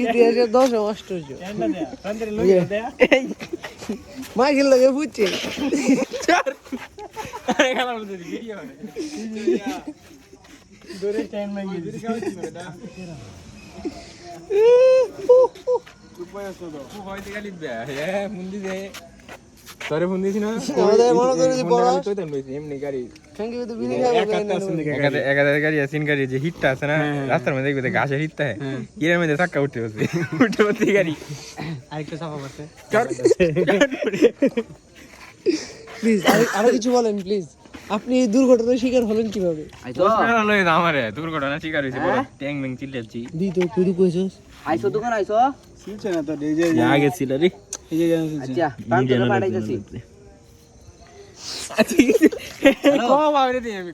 ইতিহাসের 10 আশ্চর্য মাইকেল লাগে বুঝছে তোরে ফোন দিছি না এমনি গাড়ি একাধারে গাড়ি আসিন গাড়ি যে হিটটা আছে না রাস্তার মধ্যে দেখবে ঘাসের হিটটা এর মধ্যে চাক্কা উঠতে বসে উঠতে বসে গাড়ি আরেকটা চাপা মারতে প্লিজ আরো কিছু বলেন প্লিজ আপনি এই দুর্ঘটনার শিকার হলেন কিভাবে আমারে দুর্ঘটনা শিকার হয়েছে ট্যাং ব্যাং চিল্লাচ্ছি দি তো তুই কইছস আইছো দোকান আইছো ছিলছে না তো এই যে আগে ছিল রে এই যে আচ্ছা পাঁচটা পাঠাইতেছি কম আরে